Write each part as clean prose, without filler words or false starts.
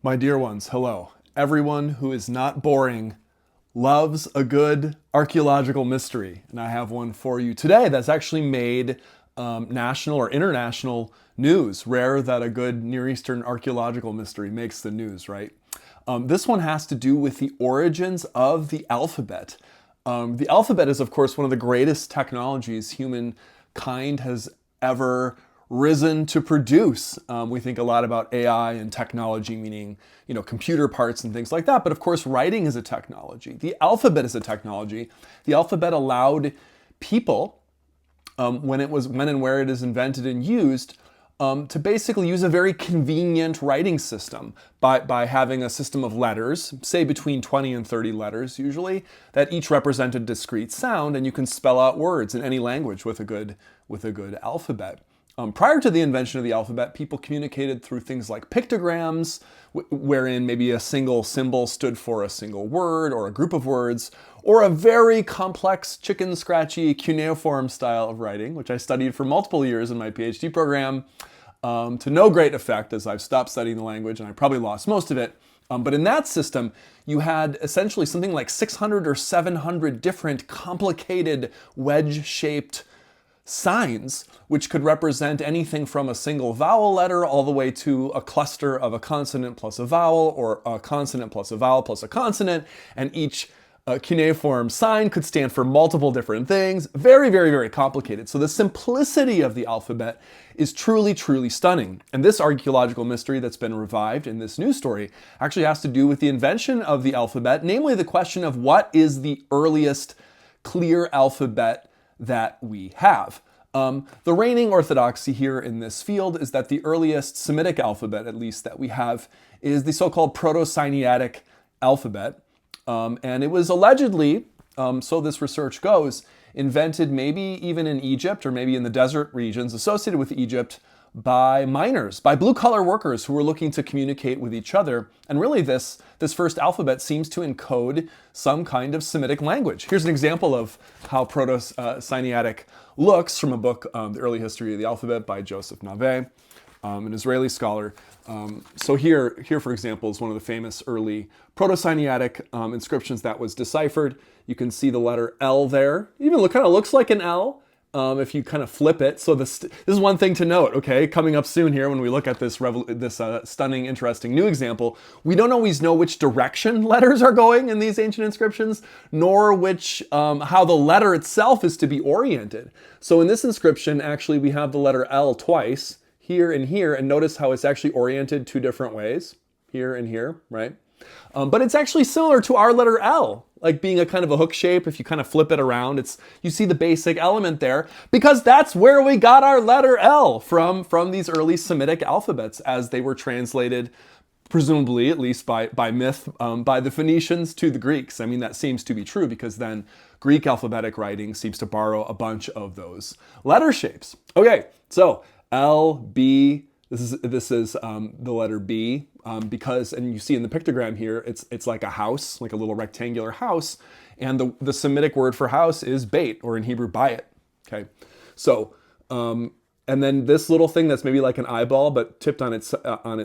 My dear ones, hello. Everyone who is not boring loves a good archaeological mystery. And I have one for you today that's actually made national or international news. Rare that a good Near Eastern archaeological mystery makes the news, right? This one has to do with the origins of the alphabet. The alphabet is, of course, one of the greatest technologies humankind has ever risen to produce. We think a lot about AI and technology, meaning, computer parts and things like that. But of course, writing is a technology. The alphabet is a technology. The alphabet allowed people, when and where it is invented and used, to basically use a very convenient writing system by having a system of letters, say between 20 and 30 letters usually, that each represent a discrete sound, and you can spell out words in any language with a good alphabet. Prior to the invention of the alphabet, people communicated through things like pictograms, wherein maybe a single symbol stood for a single word or a group of words, or a very complex, chicken scratchy cuneiform style of writing, which I studied for multiple years in my PhD program, to no great effect as I've stopped studying the language and I probably lost most of it. But in that system, you had essentially something like 600 or 700 different complicated wedge-shaped signs, which could represent anything from a single vowel letter all the way to a cluster of a consonant plus a vowel, or a consonant plus a vowel plus a consonant, and each cuneiform sign could stand for multiple different things. Very, very, very complicated. So the simplicity of the alphabet is truly, truly stunning. And this archaeological mystery that's been revived in this news story actually has to do with the invention of the alphabet, namely the question of what is the earliest clear alphabet that we have. The reigning orthodoxy here in this field is that the earliest Semitic alphabet, at least that we have, is the so-called Proto-Sinaitic alphabet. And it was allegedly, so this research goes, invented maybe even in Egypt or maybe in the desert regions associated with Egypt by miners, by blue-collar workers who were looking to communicate with each other. And really this first alphabet seems to encode some kind of Semitic language. Here's an example of how Proto-Sinaitic looks from a book, The Early History of the Alphabet by Joseph Nave, an Israeli scholar. So here, for example, is one of the famous early Proto-Sinaitic inscriptions that was deciphered. You can see the letter L there. Even kind of looks like an L. If you kind of flip it. So this is one thing to note, okay? Coming up soon here when we look at this stunning, interesting new example, we don't always know which direction letters are going in these ancient inscriptions, nor how the letter itself is to be oriented. So in this inscription, actually, we have the letter L twice, here, and notice how it's actually oriented two different ways, here and here, right? But it's actually similar to our letter L, like being a kind of a hook shape. If you kind of flip it around, you see the basic element there, because that's where we got our letter L from these early Semitic alphabets as they were translated, presumably, at least by myth, by the Phoenicians to the Greeks. I mean, that seems to be true because then Greek alphabetic writing seems to borrow a bunch of those letter shapes. Okay, so L, B, this is the letter B, because, and you see in the pictogram here, it's like a house, like a little rectangular house, and the Semitic word for house is bait, or in Hebrew, bayit. Okay, so and then this little thing that's maybe like an eyeball but tipped on its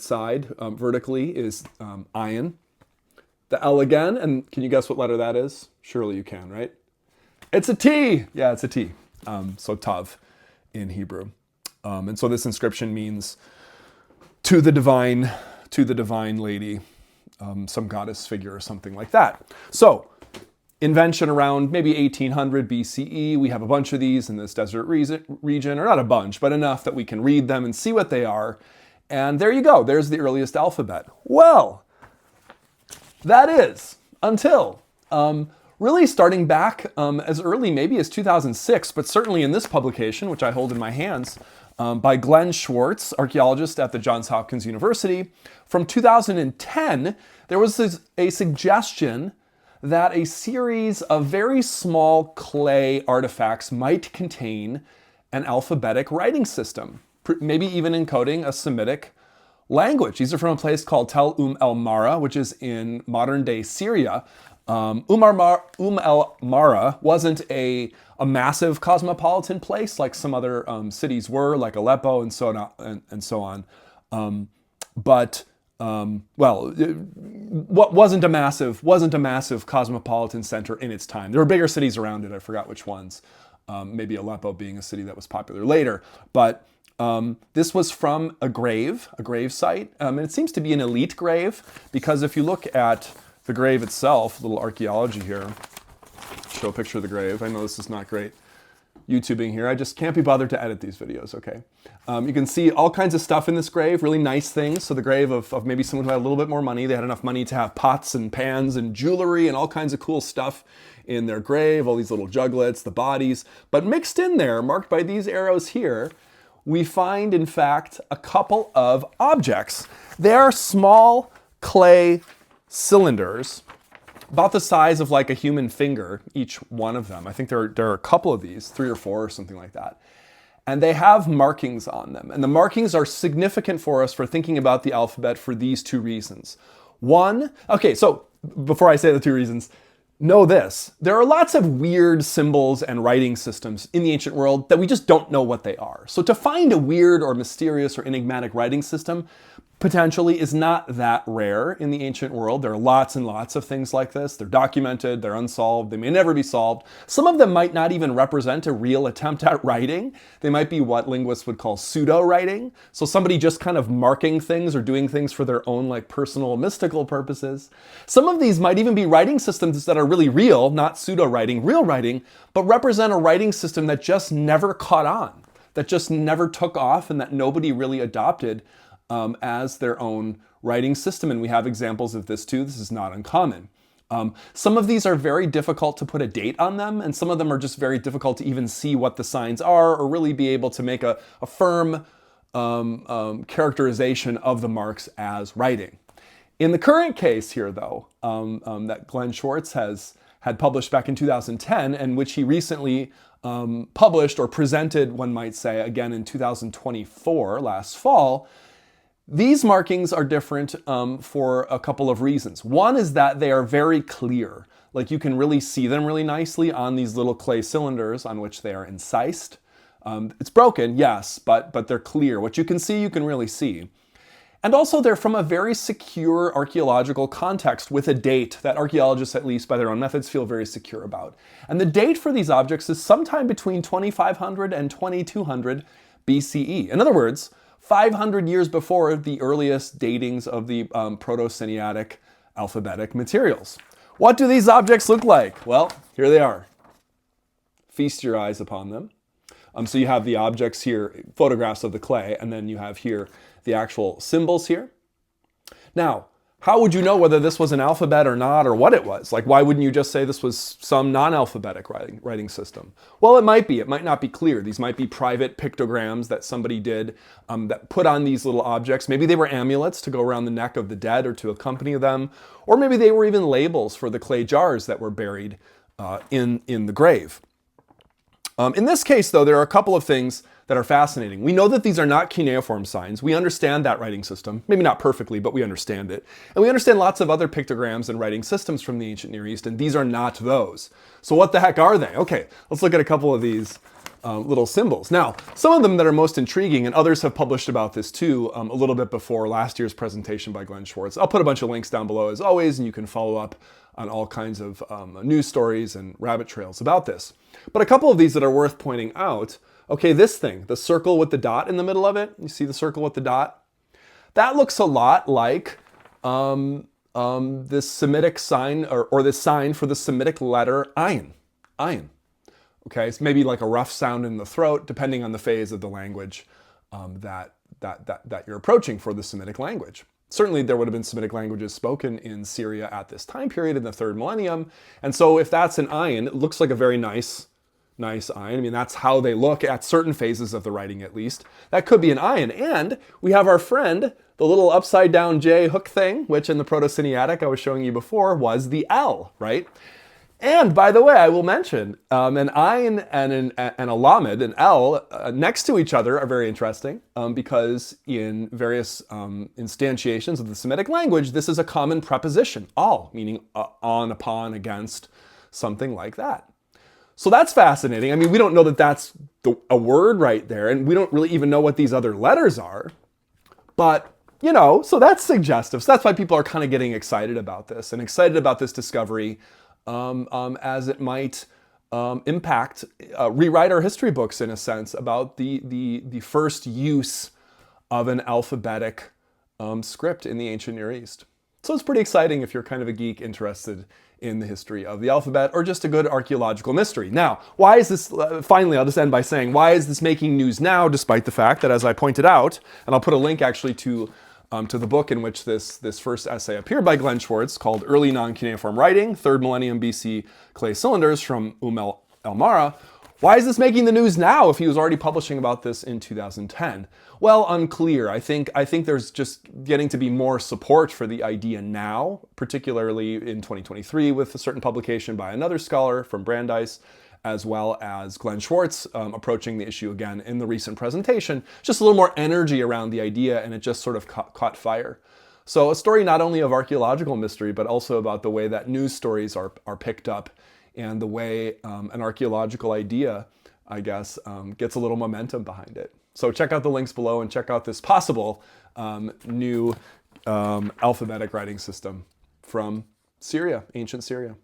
side vertically is ayin. The L again, and can you guess what letter that is? Surely you can, right? It's a T. Yeah, it's a T. So tav in Hebrew. And so this inscription means to the divine lady, some goddess figure or something like that. So invention around maybe 1800 BCE. We have a bunch of these in this desert region, or not a bunch, but enough that we can read them and see what they are. And there you go. There's the earliest alphabet. Well, that is until really starting back as early maybe as 2006, but certainly in this publication, which I hold in my hands, by Glenn Schwartz, archaeologist at the Johns Hopkins University. From 2010, there was a suggestion that a series of very small clay artifacts might contain an alphabetic writing system, maybe even encoding a Semitic language. These are from a place called Tel el Mara, which is in modern-day Syria. El Mara wasn't a massive cosmopolitan place like some other cities were, like Aleppo and so on. But what wasn't a massive cosmopolitan center in its time. There were bigger cities around it. I forgot which ones. Maybe Aleppo being a city that was popular later. But this was from a grave site. And it seems to be an elite grave, because if you look at the grave itself, a little archaeology here, show a picture of the grave. I know this is not great YouTubing here. I just can't be bothered to edit these videos, okay? You can see all kinds of stuff in this grave, really nice things. So the grave of maybe someone who had a little bit more money. They had enough money to have pots and pans and jewelry and all kinds of cool stuff in their grave, all these little juglets, the bodies. But mixed in there, marked by these arrows here, we find, in fact, a couple of objects. They are small clay cylinders, about the size of like a human finger, each one of them. I think there are a couple of these, 3 or 4 or something like that. And they have markings on them. And the markings are significant for us for thinking about the alphabet for these 2 reasons. One, okay, so before I say the 2 reasons, know this. There are lots of weird symbols and writing systems in the ancient world that we just don't know what they are. So to find a weird or mysterious or enigmatic writing system potentially is not that rare in the ancient world. There are lots and lots of things like this. They're documented, they're unsolved, they may never be solved. Some of them might not even represent a real attempt at writing. They might be what linguists would call pseudo-writing. So somebody just kind of marking things or doing things for their own like personal mystical purposes. Some of these might even be writing systems that are really real, not pseudo-writing, real writing, but represent a writing system that just never caught on, that just never took off, and that nobody really adopted as their own writing system. And we have examples of this too. This is not uncommon. Some of these are very difficult to put a date on them, and some of them are just very difficult to even see what the signs are or really be able to make a firm characterization of the marks as writing. In the current case here, though, that Glenn Schwartz had published back in 2010, and which he recently published or presented, one might say, again in 2024, last fall, these markings are different for a couple of reasons. One is that they are very clear. Like you can really see them really nicely on these little clay cylinders on which they are incised. It's broken, yes, but they're clear. What you can see, you can really see. And also they're from a very secure archaeological context with a date that archaeologists, at least by their own methods, feel very secure about. And the date for these objects is sometime between 2500 and 2200 BCE. In other words, 500 years before the earliest datings of the Proto-Sinaitic alphabetic materials. What do these objects look like? Well, here they are. Feast your eyes upon them. So you have the objects here, photographs of the clay, and then you have here the actual symbols here. Now, how would you know whether this was an alphabet or not, or what it was? Like, why wouldn't you just say this was some non-alphabetic writing system? Well, it might be. It might not be clear. These might be private pictograms that somebody did that put on these little objects. Maybe they were amulets to go around the neck of the dead or to accompany them. Or maybe they were even labels for the clay jars that were buried in the grave. In this case, though, there are a couple of things that are fascinating. We know that these are not cuneiform signs. We understand that writing system. Maybe not perfectly, but we understand it. And we understand lots of other pictograms and writing systems from the ancient Near East, and these are not those. So what the heck are they? Okay, let's look at a couple of these little symbols. Now, some of them that are most intriguing, and others have published about this too, a little bit before last year's presentation by Glenn Schwartz. I'll put a bunch of links down below as always, and you can follow up on all kinds of news stories and rabbit trails about this. But a couple of these that are worth pointing out. Okay, this thing, the circle with the dot in the middle of it. You see the circle with the dot? That looks a lot like this Semitic sign, or this sign for the Semitic letter ayin. Ayin. Okay, it's maybe like a rough sound in the throat, depending on the phase of the language that you're approaching for the Semitic language. Certainly there would have been Semitic languages spoken in Syria at this time period in the 3rd millennium. And so if that's an ayin, it looks like a very nice ayin. I mean, that's how they look at certain phases of the writing, at least. That could be an ayin. And we have our friend, the little upside down J hook thing, which in the Proto-Sinaitic I was showing you before was the L, right? And by the way, I will mention an ayin and a lamed, an L, next to each other are very interesting because in various instantiations of the Semitic language, this is a common preposition, al, meaning on, upon, against, something like that. So that's fascinating. I mean, we don't know that that's a word right there, and we don't really even know what these other letters are. But So that's suggestive. So that's why people are kind of getting excited about this and excited about this discovery as it might impact, rewrite our history books in a sense about the first use of an alphabetic script in the ancient Near East. So it's pretty exciting if you're kind of a geek interested in the history of the alphabet or just a good archaeological mystery. Now, why is this, finally, I'll just end by saying, why is this making news now, despite the fact that, as I pointed out, and I'll put a link actually to the book in which this first essay appeared by Glenn Schwartz called Early Non-Cuneiform Writing, 3rd Millennium BC Clay Cylinders from El Mara. Why is this making the news now if he was already publishing about this in 2010? Well, unclear. I think there's just getting to be more support for the idea now, particularly in 2023 with a certain publication by another scholar from Brandeis, as well as Glenn Schwartz approaching the issue again in the recent presentation. Just a little more energy around the idea, and it just sort of caught fire. So a story not only of archaeological mystery, but also about the way that news stories are picked up and the way an archaeological idea, I guess, gets a little momentum behind it. So check out the links below and check out this possible new alphabetic writing system from Syria, ancient Syria.